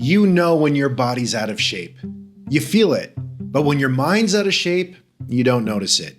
You know when your body's out of shape. You feel it. But when your mind's out of shape, you don't notice it.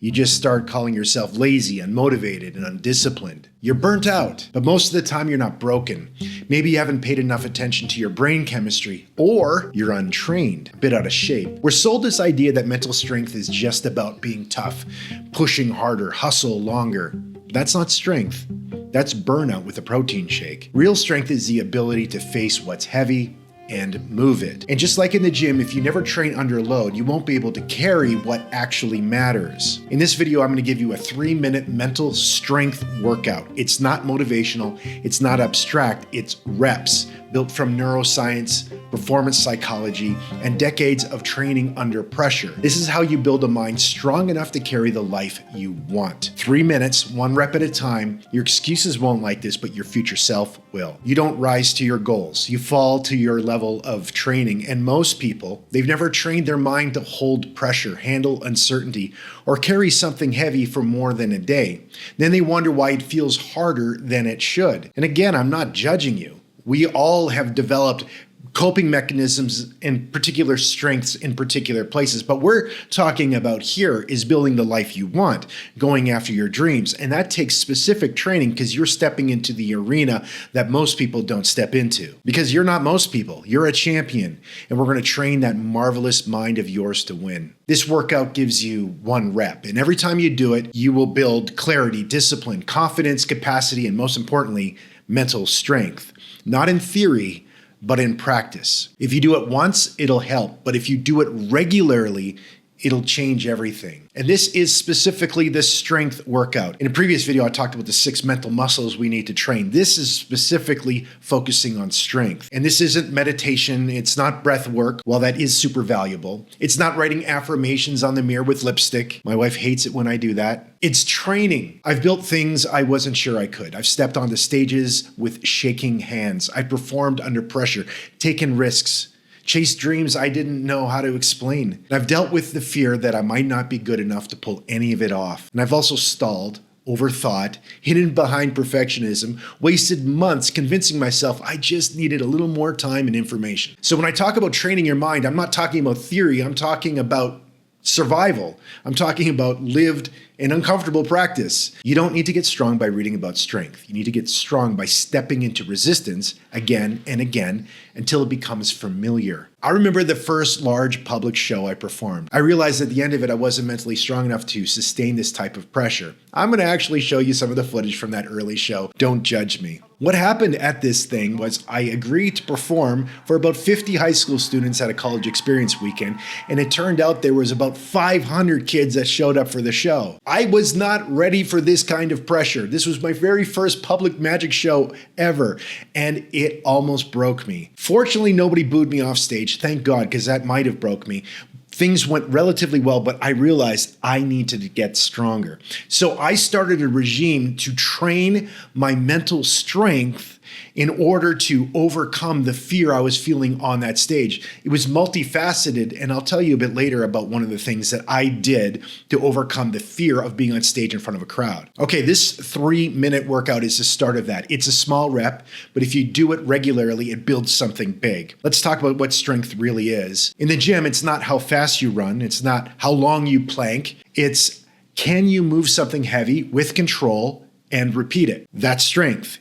You just start calling yourself lazy, unmotivated, and undisciplined. You're burnt out, but most of the time you're not broken. Maybe you haven't paid enough attention to your brain chemistry, or you're untrained, a bit out of shape. We're sold this idea that mental strength is just about being tough, pushing harder, hustle longer. That's not strength. That's burnout with a protein shake. Real strength is the ability to face what's heavy and move it. And just like in the gym, if you never train under load, you won't be able to carry what actually matters. In this video, I'm going to give you a 3-minute mental strength workout. It's not motivational, it's not abstract, it's reps built from neuroscience, performance psychology, and decades of training under pressure. This is how you build a mind strong enough to carry the life you want. 3 minutes, 1 rep at a time. Your excuses won't like this, but your future self will. You don't rise to your goals. You fall to your level of training. And most people, they've never trained their mind to hold pressure, handle uncertainty, or carry something heavy for more than a day. Then they wonder why it feels harder than it should. And again, I'm not judging you. We all have developed coping mechanisms and particular strengths in particular places. But we're talking about here is building the life you want, going after your dreams. And that takes specific training because you're stepping into the arena that most people don't step into. Because you're not most people, you're a champion. And we're going to train that marvelous mind of yours to win. This workout gives you 1 rep. And every time you do it, you will build clarity, discipline, confidence, capacity, and most importantly, mental strength. Not in theory, but in practice. If you do it once, it'll help. But if you do it regularly, it'll change everything. And this is specifically the strength workout. In a previous video, I talked about the 6 mental muscles we need to train. This is specifically focusing on strength. And this isn't meditation. It's not breath work, while that is super valuable. It's not writing affirmations on the mirror with lipstick. My wife hates it when I do that. It's training. I've built things I wasn't sure I could. I've stepped onto stages with shaking hands. I performed under pressure, taken risks, chased dreams I didn't know how to explain. And I've dealt with the fear that I might not be good enough to pull any of it off. And I've also stalled, overthought, hidden behind perfectionism, wasted months convincing myself I just needed a little more time and information. So when I talk about training your mind, I'm not talking about theory, I'm talking about survival. I'm talking about lived and uncomfortable practice. You don't need to get strong by reading about strength. You need to get strong by stepping into resistance again and again until it becomes familiar. I remember the first large public show I performed. I realized at the end of it, I wasn't mentally strong enough to sustain this type of pressure. I'm going to actually show you some of the footage from that early show. Don't judge me. What happened at this thing was I agreed to perform for about 50 high school students at a college experience weekend, and it turned out there was about 500 kids that showed up for the show. I was not ready for this kind of pressure. This was my very first public magic show ever, and it almost broke me. Fortunately, nobody booed me off stage, thank God, because that might have broke me. Things went relatively well, but I realized I needed to get stronger. So I started a regime to train my mental strength in order to overcome the fear I was feeling on that stage. It was multifaceted, and I'll tell you a bit later about one of the things that I did to overcome the fear of being on stage in front of a crowd. Okay, this 3-minute workout is the start of that. It's a small rep, but if you do it regularly, it builds something big. Let's talk about what strength really is. In the gym, it's not how fast you run, it's not how long you plank, it's can you move something heavy with control and repeat it? That's strength.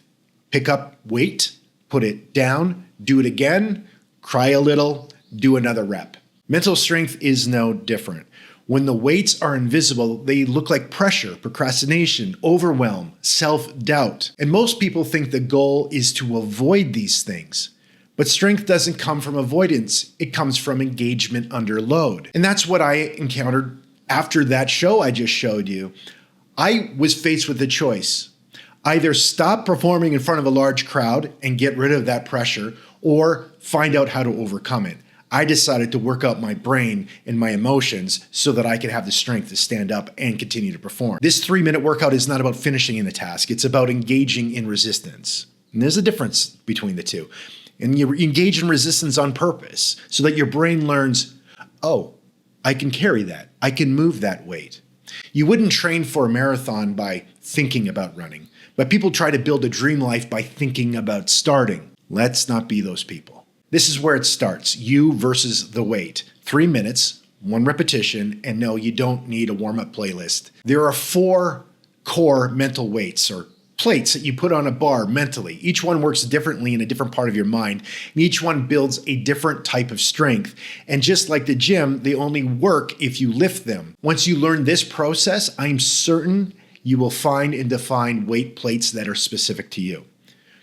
Pick up weight, put it down, do it again, cry a little, do another rep. Mental strength is no different. When the weights are invisible, they look like pressure, procrastination, overwhelm, self-doubt. And most people think the goal is to avoid these things. But strength doesn't come from avoidance. It comes from engagement under load. And that's what I encountered after that show I just showed you. I was faced with a choice. Either stop performing in front of a large crowd and get rid of that pressure, or find out how to overcome it. I decided to work out my brain and my emotions so that I could have the strength to stand up and continue to perform. This 3-minute workout is not about finishing in the task. It's about engaging in resistance. And there's a difference between the two. And you engage in resistance on purpose so that your brain learns, oh, I can carry that. I can move that weight. You wouldn't train for a marathon by thinking about running, but people try to build a dream life by thinking about starting. Let's not be those people. This is where it starts. You versus the weight. 3 minutes, 1 repetition, and no, you don't need a warm-up playlist. There are 4 core mental weights or plates that you put on a bar mentally. Each one works differently in a different part of your mind, and each one builds a different type of strength. And just like the gym, they only work if you lift them. Once you learn this process, I'm certain you will find and define weight plates that are specific to you.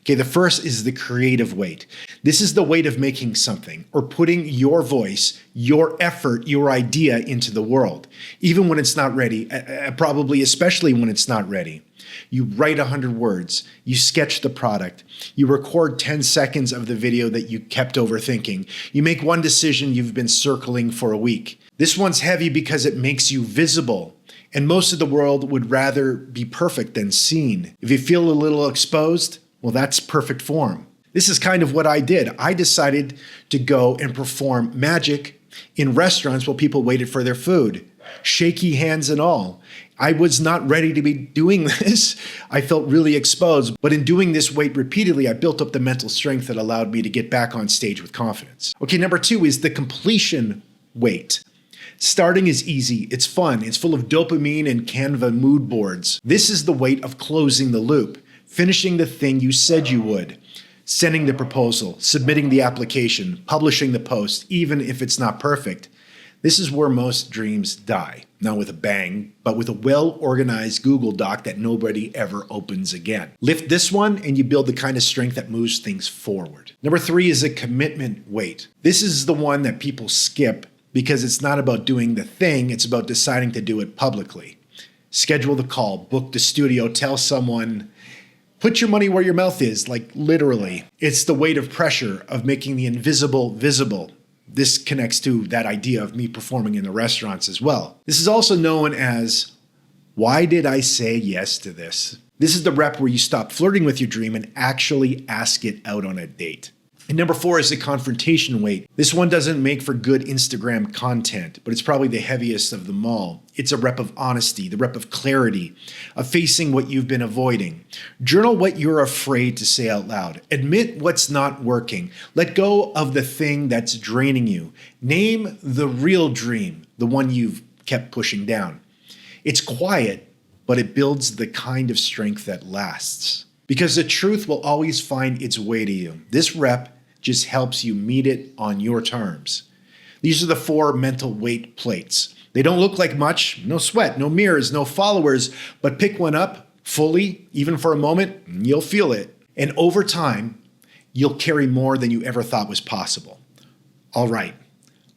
Okay, the first is the creative weight. This is the weight of making something or putting your voice, your effort, your idea into the world, even when it's not ready, probably especially when it's not ready. You write 100 words, you sketch the product, you record 10 seconds of the video that you kept overthinking, you make one decision you've been circling for a week. This one's heavy because it makes you visible. And most of the world would rather be perfect than seen. If you feel a little exposed, well, that's perfect form. This is kind of what I did. I decided to go and perform magic in restaurants while people waited for their food, shaky hands and all. I was not ready to be doing this. I felt really exposed, but in doing this weight repeatedly, I built up the mental strength that allowed me to get back on stage with confidence. Okay, number 2 is the completion weight. Starting is easy, it's fun, it's full of dopamine and Canva mood boards. This is the weight of closing the loop. Finishing the thing you said you would, sending the proposal, submitting the application, publishing the post, even if it's not perfect. This is where most dreams die. Not with a bang, but with a well-organized Google Doc that nobody ever opens again. Lift this one and you build the kind of strength that moves things forward. Number 3 is a commitment weight. This is the one that people skip because it's not about doing the thing, it's about deciding to do it publicly. Schedule the call, book the studio, tell someone, put your money where your mouth is, like literally. It's the weight of pressure of making the invisible visible. This connects to that idea of me performing in the restaurants as well. This is also known as, why did I say yes to this? This is the rep where you stop flirting with your dream and actually ask it out on a date. And number 4 is the confrontation weight. This one doesn't make for good Instagram content, but it's probably the heaviest of them all. It's a rep of honesty, the rep of clarity, of facing what you've been avoiding. Journal what you're afraid to say out loud. Admit what's not working. Let go of the thing that's draining you. Name the real dream, the one you've kept pushing down. It's quiet, but it builds the kind of strength that lasts. Because the truth will always find its way to you. This rep just helps you meet it on your terms. These are the 4 mental weight plates. They don't look like much, no sweat, no mirrors, no followers, but pick one up fully, even for a moment, and you'll feel it. And over time, you'll carry more than you ever thought was possible. All right,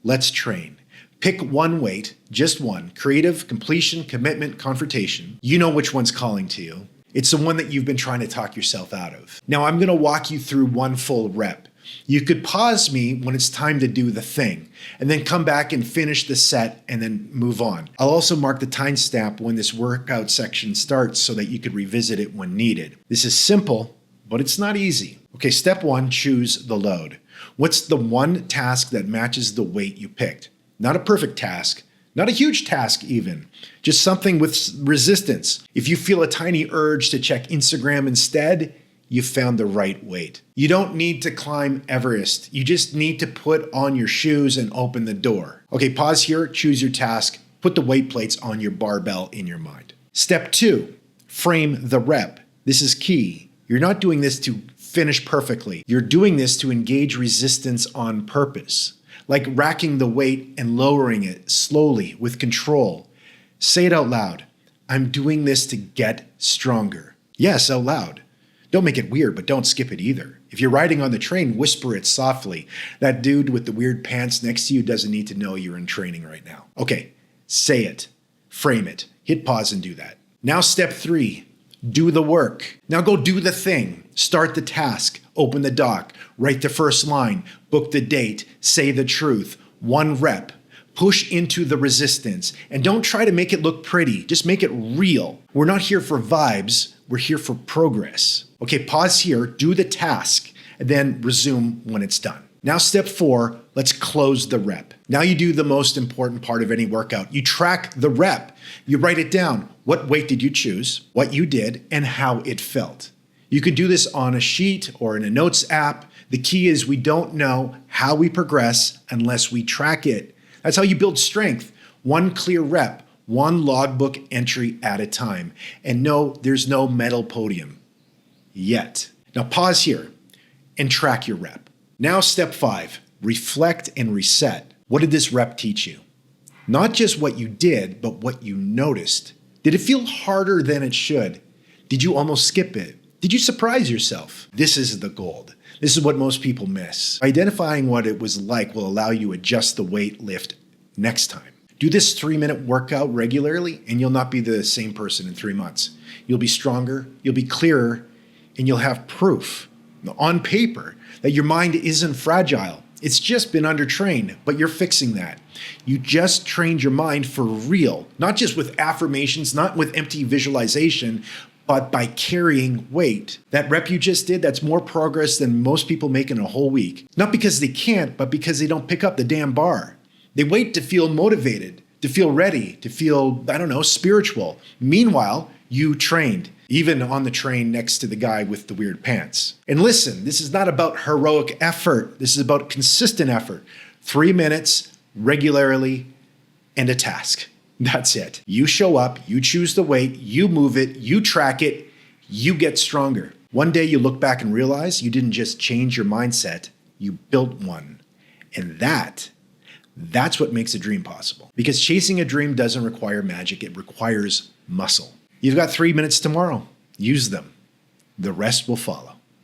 let's train. Pick one weight, just one, creative, completion, commitment, confrontation. You know which one's calling to you. It's the one that you've been trying to talk yourself out of. Now I'm gonna walk you through one full rep. You could pause me when it's time to do the thing, and then come back and finish the set and then move on. I'll also mark the timestamp when this workout section starts so that you could revisit it when needed. This is simple, but it's not easy. Okay, step 1, choose the load. What's the one task that matches the weight you picked? Not a perfect task, not a huge task even, just something with resistance. If you feel a tiny urge to check Instagram instead, you found the right weight. You don't need to climb Everest. You just need to put on your shoes and open the door. Okay, pause here, choose your task, put the weight plates on your barbell in your mind. Step 2, frame the rep. This is key. You're not doing this to finish perfectly. You're doing this to engage resistance on purpose, like racking the weight and lowering it slowly with control. Say it out loud. I'm doing this to get stronger. Yes, out loud. Don't make it weird, but don't skip it either. If you're riding on the train, whisper it softly. That dude with the weird pants next to you doesn't need to know you're in training right now. Okay, say it, frame it, hit pause and do that. Now step 3, do the work. Now go do the thing. Start the task, open the doc, write the first line, book the date, say the truth. One rep. Push into the resistance and don't try to make it look pretty. Just make it real. We're not here for vibes. We're here for progress. Okay, pause here, do the task, and then resume when it's done. Now step 4, let's close the rep. Now you do the most important part of any workout. You track the rep. You write it down. What weight did you choose, what you did, and how it felt. You can do this on a sheet or in a notes app. The key is we don't know how we progress unless we track it. That's how you build strength. One clear rep, one logbook entry at a time. And no, there's no medal podium yet. Now pause here and track your rep. Now step 5, reflect and reset. What did this rep teach you? Not just what you did, but what you noticed. Did it feel harder than it should? Did you almost skip it? Did you surprise yourself? This is the gold. This is what most people miss. Identifying what it was like will allow you to adjust the weight lift next time. Do this 3-minute workout regularly and you'll not be the same person in 3 months. You'll be stronger, you'll be clearer, and you'll have proof on paper that your mind isn't fragile. It's just been undertrained, but you're fixing that. You just trained your mind for real, not just with affirmations, not with empty visualization, but by carrying weight. That rep you just did, that's more progress than most people make in a whole week. Not because they can't, but because they don't pick up the damn bar. They wait to feel motivated, to feel ready, to feel, spiritual. Meanwhile, you trained, even on the train next to the guy with the weird pants. And listen, this is not about heroic effort. This is about consistent effort. 3 minutes, regularly, and a task. That's it. You show up, you choose the weight, you move it, you track it, you get stronger. One day you look back and realize you didn't just change your mindset, you built one. And that's what makes a dream possible. Because chasing a dream doesn't require magic, it requires muscle. You've got 3 minutes tomorrow. Use them. The rest will follow.